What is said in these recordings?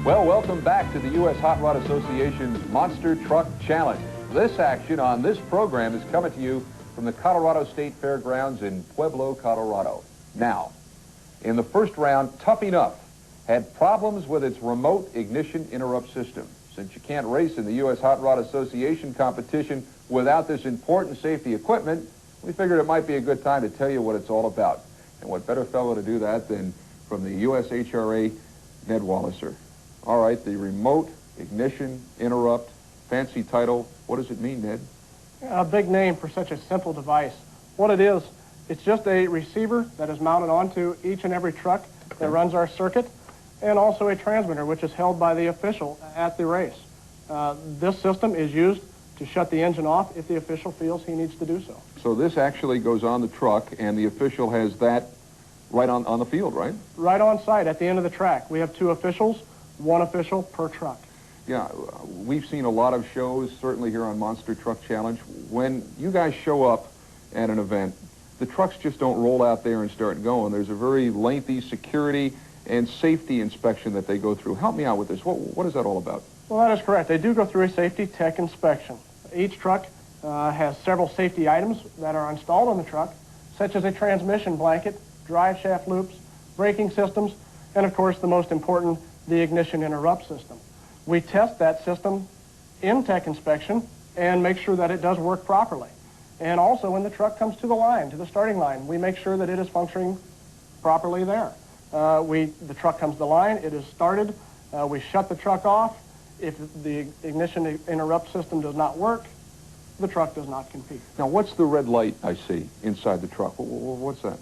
Well, welcome back to the U.S. Hot Rod Association's Monster Truck Challenge. This action on this program is coming to you from the Colorado State Fairgrounds in Pueblo, Colorado. Now, in the first round, Tough Enough had problems with its remote ignition interrupt system. Since you can't race in the U.S. Hot Rod Association competition without this important safety equipment, we figured it might be a good time to tell you what it's all about. And what better fellow to do that than from the USHRA, Ned Walliser. All right, the remote ignition interrupt, fancy title. What does it mean, Ned? A big name for such a simple device. What it is, it's just a receiver that is mounted onto each and every truck that runs our circuit, and also a transmitter, which is held by the official at the race. This system is used to shut the engine off if the official feels he needs to do so. So this actually goes on the truck, and the official has that right on the field, right? Right on site at the end of the track. We have 2 officials, 1 official per truck. Yeah, we've seen a lot of shows, certainly here on Monster Truck Challenge. When you guys show up at an event, the trucks just don't roll out there and start going. There's a very lengthy security and safety inspection that they go through. Help me out with this. What is that all about? Well, that is correct. They do go through a safety tech inspection. Each truck has several safety items that are installed on the truck, such as a transmission blanket, drive shaft loops, braking systems, and of course the most important, the ignition interrupt system. We test that system in tech inspection and make sure that it does work properly. And also when the truck comes to the line, to the starting line, we make sure that it is functioning properly there. The truck comes to the line, it is started, we shut the truck off. If the ignition interrupt system does not work, the truck does not compete. Now, what's the red light I see inside the truck? What's that?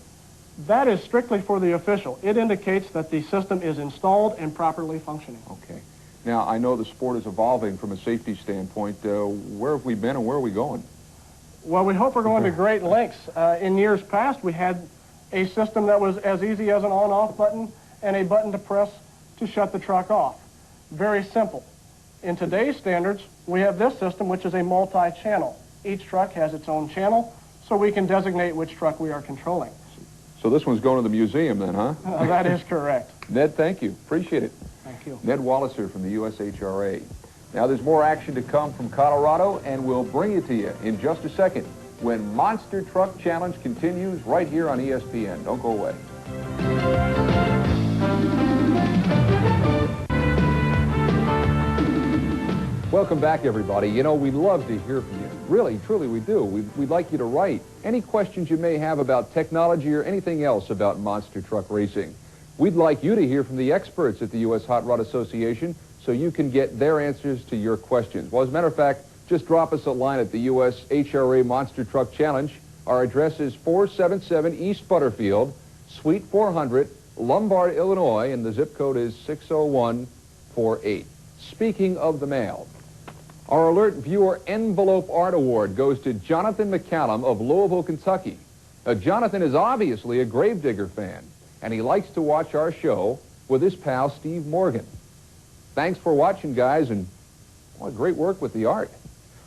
That is strictly for the official. It indicates that the system is installed and properly functioning. Okay. Now, I know the sport is evolving from a safety standpoint. Where have we been and where are we going? Well, we hope we're going to great lengths. In years past, we had a system that was as easy as an on-off button and a button to press to shut the truck off. Very simple. In today's standards, we have this system, which is a multi-channel. Each truck has its own channel, so we can designate which truck we are controlling. So this one's going to the museum then, huh? That is correct. Ned, thank you. Appreciate it. Thank you. Ned Walliser from the USHRA. Now, there's more action to come from Colorado, and we'll bring it to you in just a second when Monster Truck Challenge continues right here on ESPN. Don't go away. Welcome back, everybody. You know, we love to hear from you. Really, truly, we do. We'd like you to write any questions you may have about technology or anything else about monster truck racing. We'd like you to hear from the experts at the U.S. Hot Rod Association so you can get their answers to your questions. Well, as a matter of fact, just drop us a line at the USHRA Monster Truck Challenge. Our address is 477 East Butterfield, Suite 400, Lombard, Illinois, and the zip code is 60148. Speaking of the mail, our Alert Viewer Envelope Art Award goes to Jonathan McCallum of Louisville, Kentucky. Jonathan is obviously a Gravedigger fan, and he likes to watch our show with his pal Steve Morgan. Thanks for watching, guys, and great work with the art.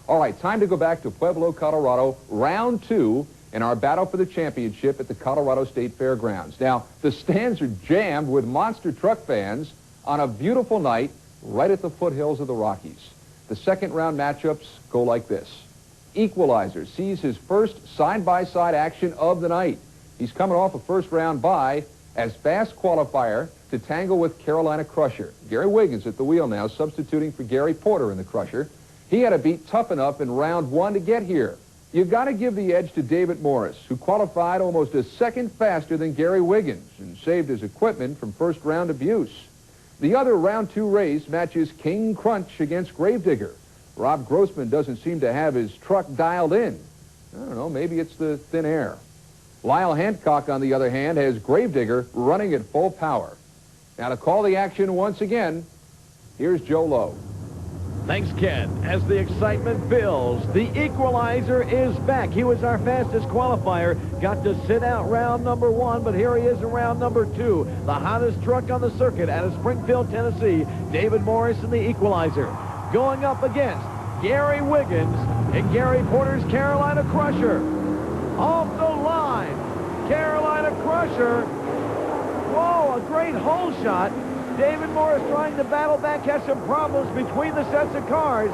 All right, time to go back to Pueblo, Colorado, round 2 in our battle for the championship at the Colorado State Fairgrounds. Now, the stands are jammed with monster truck fans on a beautiful night right at the foothills of the Rockies. The second round matchups go like this. Equalizer sees his first side-by-side action of the night. He's coming off a first-round bye as fast qualifier to tangle with Carolina Crusher. Gary Wiggins at the wheel now, substituting for Gary Porter in the Crusher. He had to beat Tough Enough in round 1 to get here. You've got to give the edge to David Morris, who qualified almost a second faster than Gary Wiggins and saved his equipment from first-round abuse. The other round 2 race matches King Crunch against Gravedigger. Rob Grossman doesn't seem to have his truck dialed in. I don't know, maybe it's the thin air. Lyle Hancock, on the other hand, has Gravedigger running at full power. Now to call the action once again, here's Joe Lowe. Thanks, Ken. As the excitement builds, the equalizer is back. He was our fastest qualifier. Got to sit out round number 1, but here he is in round number 2. The hottest truck on the circuit out of Springfield, Tennessee, David Morris in the equalizer. Going up against Gary Wiggins and Gary Porter's Carolina Crusher. Off the line, Carolina Crusher. Whoa, a great hole shot. David Morris trying to battle back, has some problems between the sets of cars.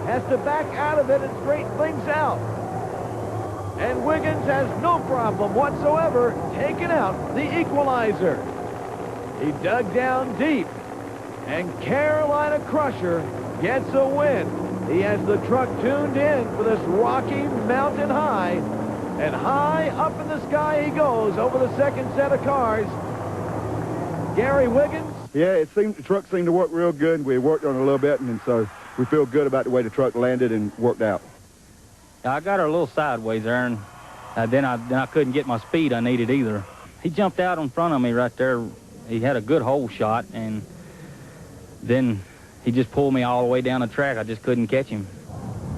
Has to back out of it and straighten things out. And Wiggins has no problem whatsoever taking out the equalizer. He dug down deep, and Carolina Crusher gets a win. He has the truck tuned in for this Rocky Mountain High, and high up in the sky he goes over the second set of cars. Gary Wiggins? Yeah, the truck seemed to work real good. We worked on it a little bit, and so we feel good about the way the truck landed and worked out. I got her a little sideways there, and then I couldn't get my speed I needed either. He jumped out in front of me right there. He had a good hole shot, and then he just pulled me all the way down the track. I just couldn't catch him.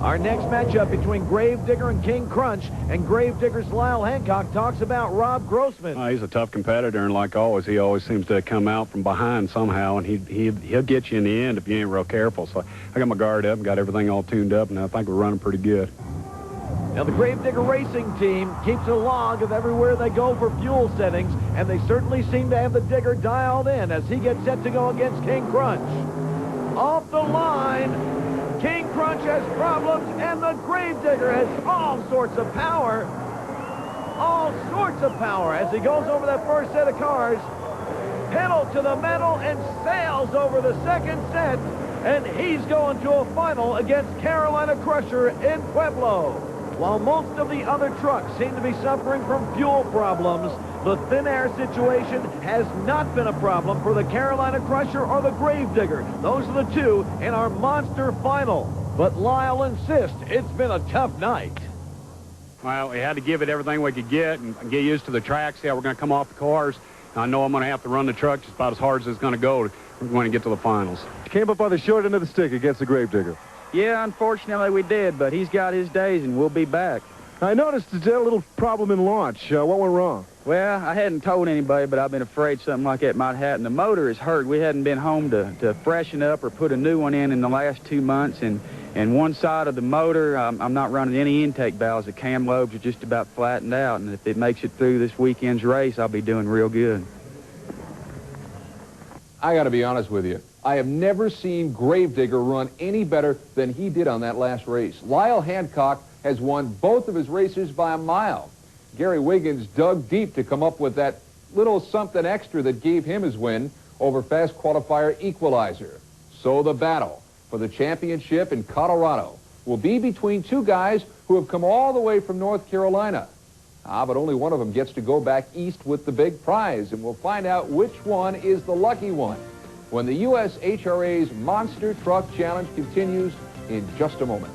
Our next matchup between Gravedigger and King Crunch, and Gravedigger's Lyle Hancock talks about Rob Grossman. He's a tough competitor, and like always, he always seems to come out from behind somehow, and he'll get you in the end if you ain't real careful. So I got my guard up, got everything all tuned up, and I think we're running pretty good. Now, the Gravedigger Racing team keeps a log of everywhere they go for fuel settings, and they certainly seem to have the digger dialed in as he gets set to go against King Crunch. Off the line, King Crunch has problems, and the Gravedigger has all sorts of power. All sorts of power as he goes over that first set of cars. Pedal to the metal and sails over the second set, and he's going to a final against Carolina Crusher in Pueblo. While most of the other trucks seem to be suffering from fuel problems, the thin air situation has not been a problem for the Carolina Crusher or the Gravedigger. Those are the two in our monster final. But Lyle insists it's been a tough night. Well, we had to give it everything we could get and get used to the track, see how we're going to come off the cars. I know I'm going to have to run the truck just about as hard as it's going to go when we get to the finals. Came up on the short end of the stick against the Gravedigger. Yeah, unfortunately we did, but he's got his days, and we'll be back. I noticed you had a little problem in launch. What went wrong? Well, I hadn't told anybody, but I've been afraid something like that might happen. The motor is hurt. We hadn't been home to freshen up or put a new one in the last 2 months, and one side of the motor, I'm not running any intake valves. The cam lobes are just about flattened out, and if it makes it through this weekend's race, I'll be doing real good. I got to be honest with you. I have never seen Gravedigger run any better than he did on that last race. Lyle Hancock has won both of his races by a mile. Gary Wiggins dug deep to come up with that little something extra that gave him his win over fast qualifier Equalizer. So the battle for the championship in Colorado will be between two guys who have come all the way from North Carolina. But only one of them gets to go back east with the big prize, and we'll find out which one is the lucky one when the USHRA's Monster Truck Challenge continues in just a moment.